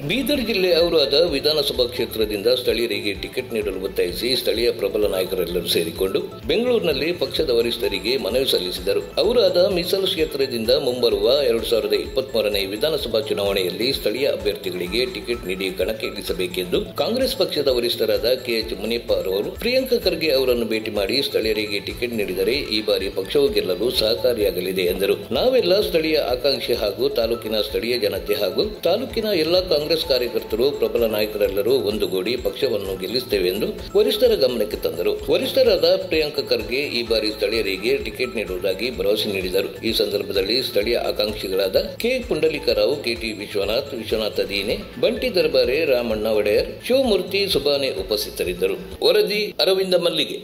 ಬೀದರ್ ಜಿಲ್ಲೆ ಔರಾದ ವಿಧಾನಸಭಾ ಕ್ಷೇತ್ರದಿಂದ ಸ್ಥಳೀಯರಿಗೆ ಟಿಕೆಟ್ ನೀಡಲು ಒತ್ತಾಯಿಸಿ ಸ್ಥಳೀಯ ಪ್ರಬಲ ನಾಯಕರೆಲ್ಲರೂ ಸೇರಿಕೊಂಡು ಬೆಂಗಳೂರಿನಲ್ಲಿ ಪಕ್ಷದ ವರಿಷ್ಠರಿಗೆ ಮನವಿ ಸಲ್ಲಿಸಿದರು. ಔರಾದ ಮೀಸಲು ಕ್ಷೇತ್ರದಿಂದ ಮುಂಬರುವ 2023ನೇ ವಿಧಾನಸಭಾ ಚುನಾವಣೆಯಲ್ಲಿ ಸ್ಥಳೀಯ ಅಭ್ಯರ್ಥಿಗಳಿಗೆ ಟಿಕೆಟ್ ನೀಡಿ ಕಣಕ್ಕೆ ಇಳಿಸಬೇಕೆಂದು ಕಾಂಗ್ರೆಸ್ ಪಕ್ಷದ ವರಿಷ್ಠರಾದ ಕೆಎಚ್ ಮುನಿಯಪ್ಪ ಅವರು ಪ್ರಿಯಾಂಕಾ ಖರ್ಗೆ ಅವರನ್ನು ಭೇಟಿ ಮಾಡಿ ಸ್ಥಳೀಯರಿಗೆ ಟಿಕೆಟ್ ನೀಡಿದರೆ ಈ ಬಾರಿ ಪಕ್ಷವು ಗೆಲ್ಲಲು ಸಹಕಾರಿಯಾಗಲಿದೆ ಎಂದರು. ನಾವೆಲ್ಲ ಸ್ಥಳೀಯ ಆಕಾಂಕ್ಷಿ ಹಾಗೂ ತಾಲೂಕಿನ ಸ್ಥಳೀಯ ಜನತೆ ಹಾಗೂ ತಾಲೂಕಿನ ಎಲ್ಲ ಕಾಂಗ್ರೆಸ್ ಕಾರ್ಯಕರ್ತರು ಪ್ರಬಲ ನಾಯಕರೆಲ್ಲರೂ ಒಂದುಗೂಡಿ ಪಕ್ಷವನ್ನು ಗೆಲ್ಲಿಸುತ್ತೇವೆ ಎಂದು ವರಿಷ್ಠರ ಗಮನಕ್ಕೆ ತಂದರು. ವರಿಷ್ಠರಾದ ಪ್ರಿಯಾಂಕಾ ಖರ್ಗೆ ಈ ಬಾರಿ ಸ್ಥಳೀಯರಿಗೆ ಟಿಕೆಟ್ ನೀಡುವುದಾಗಿ ಭರವಸೆ ನೀಡಿದರು. ಈ ಸಂದರ್ಭದಲ್ಲಿ ಸ್ಥಳೀಯ ಆಕಾಂಕ್ಷಿಗಳಾದ ಕೆ ಪುಂಡಲಿಕರಾವ್, ಕೆಟಿ ವಿಶ್ವನಾಥ ದೀನೆ, ಬಂಟಿ ದರ್ಬಾರೆ, ರಾಮಣ್ಣ ಒಡೆಯರ್, ಶಿವಮೂರ್ತಿ ಸುಬಾನೆ ಉಪಸ್ಥಿತರಿದ್ದರು. ವರದಿ ಅರವಿಂದ ಮಲ್ಲಿಗೆ.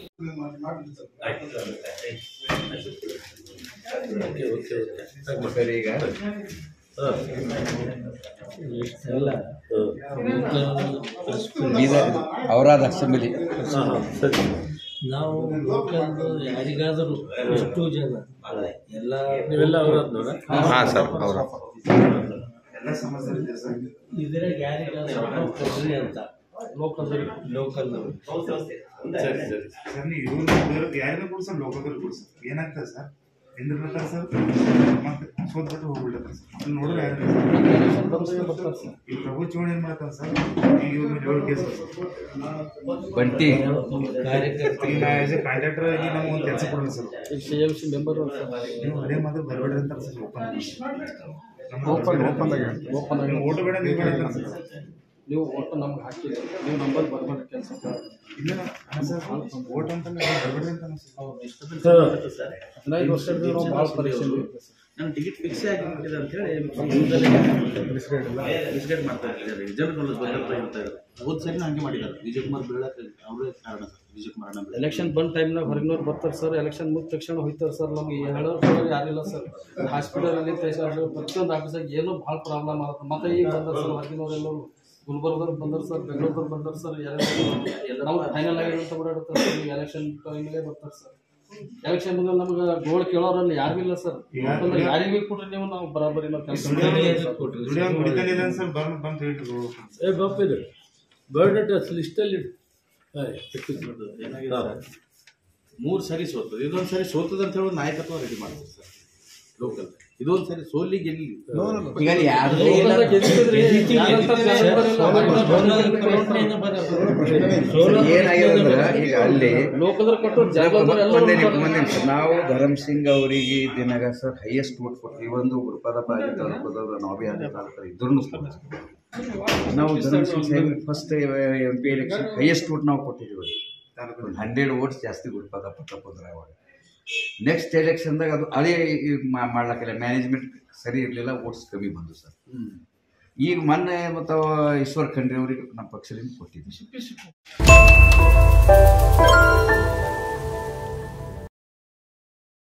ಔರಾದ ಅಸೆಂಬ್ಲಿ ನಾವು ಲೋಕಲ್ದು ಯಾರಿಗಾದರೂ ಎಷ್ಟು ಜನ ನೀವೆಲ್ಲ ಔರಾದ್ನವರ? ಹಾಂ ಸರ್, ಅವರ ಇದ್ರಾಗ ಯಾರಿಗಾದರೂ ಕೊಡ್ರಿ ಅಂತ ಲೋಕಲ್ ಯಾರಿಗೂ ಕೂಡ ಸರ್ ಲೋಕಲ್ ಕೂಡ ಸರ್ ಏನಾಗ್ತದೆ ಸರ್ ಎಂದಿರ್ಬೇಕಾರೆ ಸರ್ ಮತ್ತೆ ಸೋತ್ಬಿಟ್ಟು ಹೋಗ್ಬಿಡ್ತಾರೆ ಸರ್. ಅಲ್ಲಿ ನೋಡಿದ್ರೆ ಯಾರು ಈ ಪ್ರಭು ಚೌಹಾಣ್ ಏನು ಮಾಡ್ತಾರೆ ಸರ್, ಈಗ ಇವ್ರ ಮೇಲೆ 7 ಕೇಸ್ ಬಂಟಿ ಈಗ ನಾ ಆಸ್ ಎ ಕಾಂಟ್ರಾಕ್ಟರ್ ಆಗಿ ನಮ್ಗೆ ಒಂದು ಕೆಲಸ ಕೊಡೋಣ ಸರ್. ಮೆಂಬರ್ ನೀವು ಅದೇ ಮಾತ್ರ ಬರಬೇಡ್ರಿ ಅಂತಾರೆ ಸರ್. ಓಪನ್ ಓಟು ಬೇಡ ನೀವು ಬೇಡ ಸರ್. ನೀವು ಒಟ್ಟು ನಮ್ಗೆ ಹಾಕಿಲ್ಲ, ನೀವು ನಂಬರ್ ಬರ್ಬೇಡ್ರಿ ಕೆಲಸ ಇಲ್ಲ ಸರ್, ಓಟ್ ಅಂತ ಬರಬೇಡ್ರಿ ಅಂತ 15 ವರ್ಷದಿಂದ ನಾವು ಭಾಳ ಪರೀಕ್ಷೆ ನನ್ನ ಟಿಕೆಟ್ ಫಿಕ್ಸ್ ಆಗಿಬಿಟ್ಟಿದೆ ಅಂತ ಹೇಳಿ ಮಿಸ್ಗೈಡ್ ಮಾಡ್ತಾ ಇದ್ದಾರೆ. ರಿಸಲ್ಟ್ ಬರ್ತಾ ಇರ್ತಾರೆ. ಹೋದ ಸರಿ ಹಂಗೆ ಮಾಡಿದ್ದಾರೆ. ವಿಜಯಕುಮಾರ್ ಬೀಳಕ್ಕೆ ಅವರೇ ಕಾರಣ ಸರ್. ವಿಜಯಕುಮಾರ್ ಎಲೆಕ್ಷನ್ ಬಂದ ಟೈಮ್ನಾಗ ಹೊರಗಿನವ್ರು ಬರ್ತಾರೆ ಸರ್. ಎಲೆಕ್ಷನ್ ಮುಗಿದ ತಕ್ಷಣ ಹೋಗ್ತಾರೆ ಸರ್. ನಮ್ಗೆ ಹೇಳೋರು ಯಾರಿಲ್ಲ ಸರ್. ಹಾಸ್ಪಿಟಲಲ್ಲಿ ಪ್ರತಿಯೊಂದು ಆಫೀಸಾಗ ಏನೋ ಭಾಳ ಪ್ರಾಬ್ಲಮ್ ಆಗುತ್ತೆ. ಮತ್ತೆ ಈಗ ಬಂದಾರೆ ಸರ್ ಹೊರಗಿನವರೆಲ್ಲರೂ. ಗುಲ್ಬರ್ಗದವ್ರು ಬಂದರು ಸರ್, ಬೆಂಗಳೂರದವ್ರು ಬಂದರು ಸರ್. ಎಲ್ಲ ನಾವು ಫೈನಲ್ ಆಗಿರೋ ಅಂತ ಓಡಾಡುತ್ತಾರೆ ಸರ್. ಈಗ ಎಲೆಕ್ಷನ್ ಟೈಮಲ್ಲೇ ಬರ್ತಾರೆ ಸರ್. ಎಲೆಕ್ಷನ್ ಬಂದ್ರೆ ನಮ್ಗೆ ಗೋಳ್ ಕೇಳೋರಲ್ಲಿ ಯಾರು ಇಲ್ಲ ಸರ್. ಯಾರಿಗೂ ಕೊಟ್ರಿ ನೀವು, ನಾವು ಬರಾಬರಿ ನಾವು ಕೆಲಸ ಬರ್ಡೇಟ್ ಲಿಸ್ಟಲ್ಲಿ ಏನಾಗಿದೆ ಸರ್, 3 ಸರಿ ಸೋತದೆ. ಇದೊಂದು ಸರಿ ಸೋತದ ಅಂತ ಹೇಳಿ ನಾಯಕತ್ವ ರೆಡಿ ಮಾಡ್ತಾರೆ ಸರ್ ಲೋಕಲ್. ಇದೊಂದು ಸರಿ ಸೋಲಿ ಗೆಲ್ಲಿ ಏನಾಗಿದೆ ಈಗ ಅಲ್ಲಿ ನಾವು ಧರಮ್ ಸಿಂಗ್ ಅವರಿಗೆ ದಿನಾಗ ಸರ್ ಹೈಯೆಸ್ಟ್ ವೋಟ್ ಕೊಡ್ತೀವಿ. ಒಂದು ಗುರುಪಾದ ಬಾಗಿ ತಾಲೂಕದವರು ನಾವೇ ಆದ ತಾಲೂಕರು ಇದ್ರೂ ನಾವು Dharam Singh Saheb first MP election highest vote ನಾವು ಕೊಟ್ಟಿದ್ದೀವಿ. 100 ವೋಟ್ಸ್ ಜಾಸ್ತಿ ಗುರುಪಾದ ಪಟ್ಟಪದ್ರ. ಅವಾಗ ನೆಕ್ಸ್ಟ್ ಎಲೆಕ್ಷನ್ದಾಗ ಅದು ಅದೇ ಮಾಡ್ಲಿಕ್ಕಿಲ್ಲ, ಮ್ಯಾನೇಜ್ಮೆಂಟ್ ಸರಿ ಇರಲಿಲ್ಲ, ವೋಟ್ಸ್ ಕಮ್ಮಿ ಬಂದು ಸರ್. ಈಗ ಮೊನ್ನೆ ಮತ್ತು ಈಶ್ವರ್ ಖಂಡ್ರೆ ಅವರಿಗೆ ನಮ್ಮ ಪಕ್ಷದಿಂದ ಕೊಟ್ಟಿದ್ವಿ.